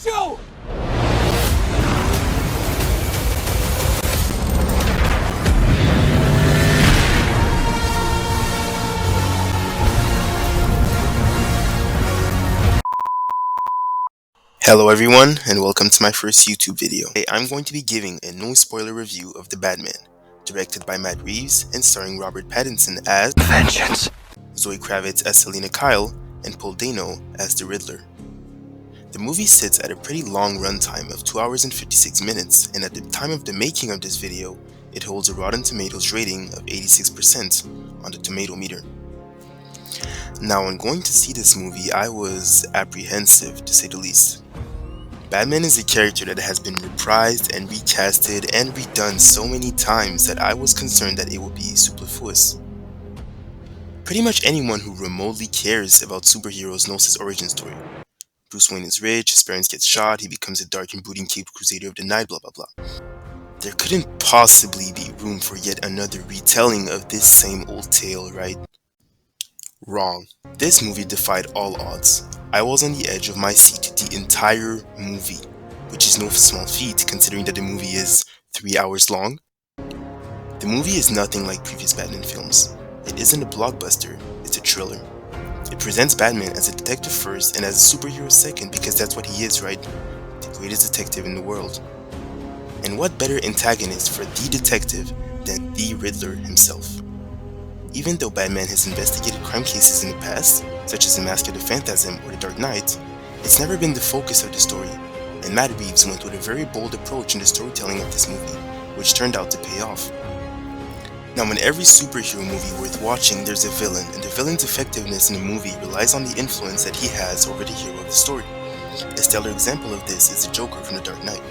you! Hello everyone and welcome to my first YouTube video. Today I'm going to be giving a no spoiler review of The Batman, directed by Matt Reeves and starring Robert Pattinson as Vengeance. Zoe Kravitz as Selina Kyle, and Paul Dano as the Riddler. The movie sits at a pretty long runtime of 2 hours and 56 minutes, and at the time of the making of this video, it holds a Rotten Tomatoes rating of 86% on the tomato meter. Now, when going to see this movie, I was apprehensive to say the least. Batman is a character that has been reprised and recasted and redone so many times that I was concerned that it would be superfluous. Pretty much anyone who remotely cares about superheroes knows his origin story. Bruce Wayne is rich, his parents get shot, he becomes a dark and brooding caped crusader of the night, blah blah blah. There couldn't possibly be room for yet another retelling of this same old tale, right? Wrong. This movie defied all odds. I was on the edge of my seat the entire movie, which is no small feat considering that the movie is 3 hours long. The movie is nothing like previous Batman films. It isn't a blockbuster, it's a thriller. It presents Batman as a detective first and as a superhero second because that's what he is, right? The greatest detective in the world. And what better antagonist for the detective than the Riddler himself? Even though Batman has investigated crime cases in the past, such as The Mask of the Phantasm or The Dark Knight, it's never been the focus of the story, and Matt Reeves went with a very bold approach in the storytelling of this movie, which turned out to pay off. Now, in every superhero movie worth watching, there's a villain, and the villain's effectiveness in a movie relies on the influence that he has over the hero of the story. A stellar example of this is the Joker from The Dark Knight.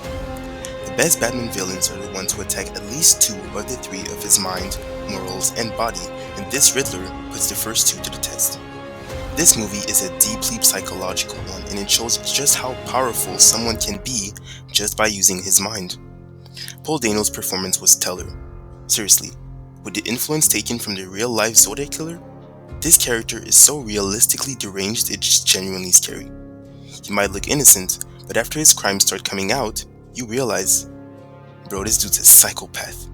The best Batman villains are the ones who attack at least two of the three of his mind, morals, and body, and this Riddler puts the first two to the test. This movie is a deeply psychological one, and it shows just how powerful someone can be just by using his mind. Paul Dano's performance was stellar. Seriously, with the influence taken from the real-life Zodiac Killer, this character is so realistically deranged it's genuinely scary. He might look innocent, but after his crimes start coming out, you realize, bro, this dude's a psychopath.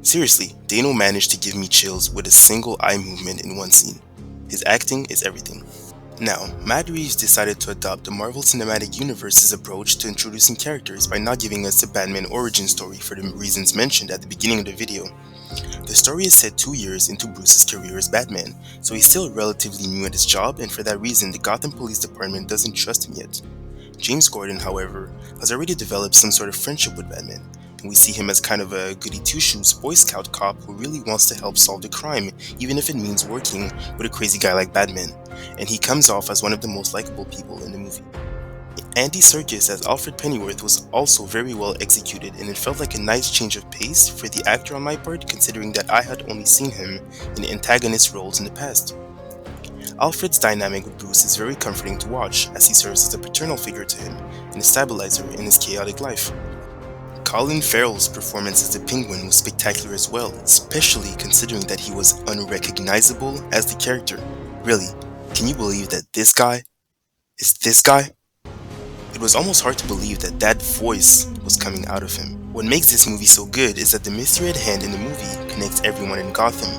Seriously, Dano managed to give me chills with a single eye movement in one scene. His acting is everything. Now, Matt Reeves decided to adopt the Marvel Cinematic Universe's approach to introducing characters by not giving us the Batman origin story for the reasons mentioned at the beginning of the video. The story is set 2 years into Bruce's career as Batman, so he's still relatively new at his job, and for that reason the Gotham Police Department doesn't trust him yet. James Gordon, however, has already developed some sort of friendship with Batman, and we see him as kind of a goody two-shoes Boy Scout cop who really wants to help solve the crime, even if it means working with a crazy guy like Batman, and he comes off as one of the most likable people in the movie. Andy Serkis as Alfred Pennyworth was also very well executed, and it felt like a nice change of pace for the actor on my part, considering that I had only seen him in antagonist roles in the past. Alfred's dynamic with Bruce is very comforting to watch, as he serves as a paternal figure to him and a stabilizer in his chaotic life. Colin Farrell's performance as the Penguin was spectacular as well, especially considering that he was unrecognizable as the character. Really, can you believe that this guy is this guy? It was almost hard to believe that that voice was coming out of him. What makes this movie so good is that the mystery at hand in the movie connects everyone in Gotham,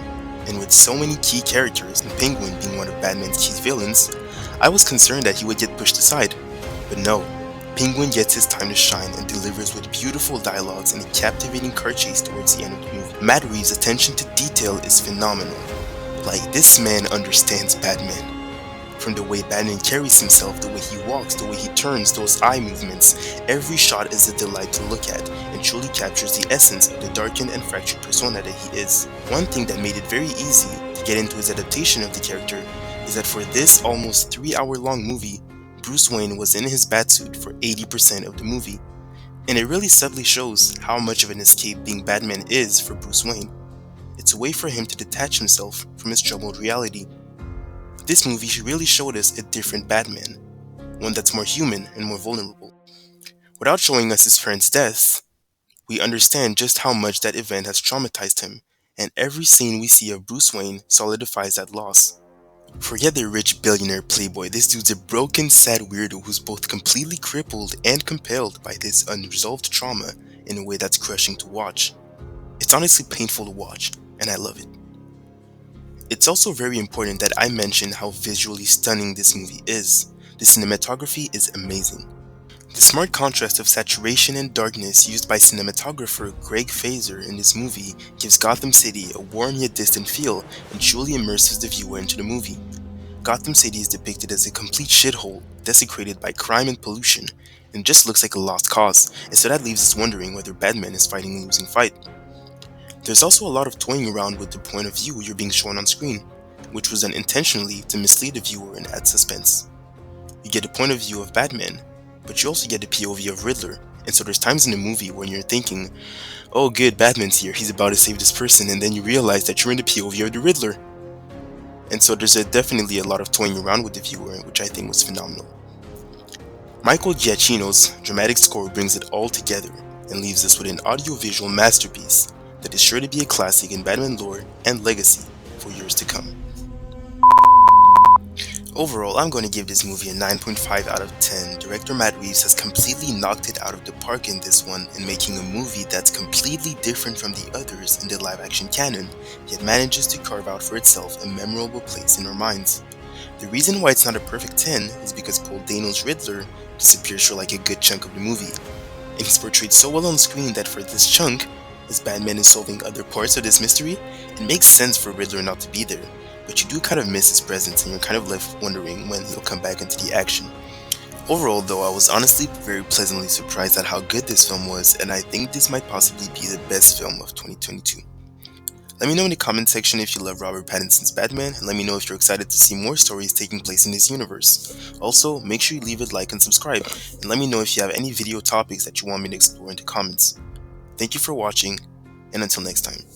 and with so many key characters and Penguin being one of Batman's key villains, I was concerned that he would get pushed aside. But no, Penguin gets his time to shine and delivers with beautiful dialogues and a captivating car chase towards the end of the movie. Matt Reeves' attention to detail is phenomenal. Like, this man understands Batman. From the way Batman carries himself, the way he walks, the way he turns, those eye movements, every shot is a delight to look at and truly captures the essence of the darkened and fractured persona that he is. One thing that made it very easy to get into his adaptation of the character is that for this almost 3-hour-long movie, Bruce Wayne was in his batsuit for 80% of the movie, and it really subtly shows how much of an escape being Batman is for Bruce Wayne. It's a way for him to detach himself from his troubled reality. This movie really showed us a different Batman, one that's more human and more vulnerable. Without showing us his parents' death, we understand just how much that event has traumatized him, and every scene we see of Bruce Wayne solidifies that loss. Forget the rich billionaire playboy, this dude's a broken, sad weirdo who's both completely crippled and compelled by this unresolved trauma in a way that's crushing to watch. It's honestly painful to watch, and I love it. It's also very important that I mention how visually stunning this movie is. The cinematography is amazing. The smart contrast of saturation and darkness used by cinematographer Greg Fraser in this movie gives Gotham City a warm yet distant feel and truly immerses the viewer into the movie. Gotham City is depicted as a complete shithole, desecrated by crime and pollution, and just looks like a lost cause, and so that leaves us wondering whether Batman is fighting a losing fight. There's also a lot of toying around with the point of view you're being shown on screen, which was done intentionally to mislead the viewer and add suspense. You get a point of view of Batman, but you also get the POV of Riddler, and so there's times in the movie when you're thinking, oh good, Batman's here, he's about to save this person, and then you realize that you're in the POV of the Riddler. And so there's definitely a lot of toying around with the viewer, which I think was phenomenal. Michael Giacchino's dramatic score brings it all together and leaves us with an audiovisual masterpiece that is sure to be a classic in Batman lore and legacy for years to come. Overall, I'm going to give this movie a 9.5 out of 10. Director Matt Reeves has completely knocked it out of the park in this one in making a movie that's completely different from the others in the live-action canon, yet manages to carve out for itself a memorable place in our minds. The reason why it's not a perfect 10 is because Paul Dano's Riddler disappears for like a good chunk of the movie, and he's portrayed so well on screen that for this chunk, as Batman is solving other parts of this mystery, it makes sense for Riddler not to be there, but you do kind of miss his presence and you're kind of left wondering when he'll come back into the action. Overall though, I was honestly very pleasantly surprised at how good this film was, and I think this might possibly be the best film of 2022. Let me know in the comment section if you love Robert Pattinson's Batman, and let me know if you're excited to see more stories taking place in this universe. Also, make sure you leave a like and subscribe, and let me know if you have any video topics that you want me to explore in the comments. Thank you for watching, and until next time.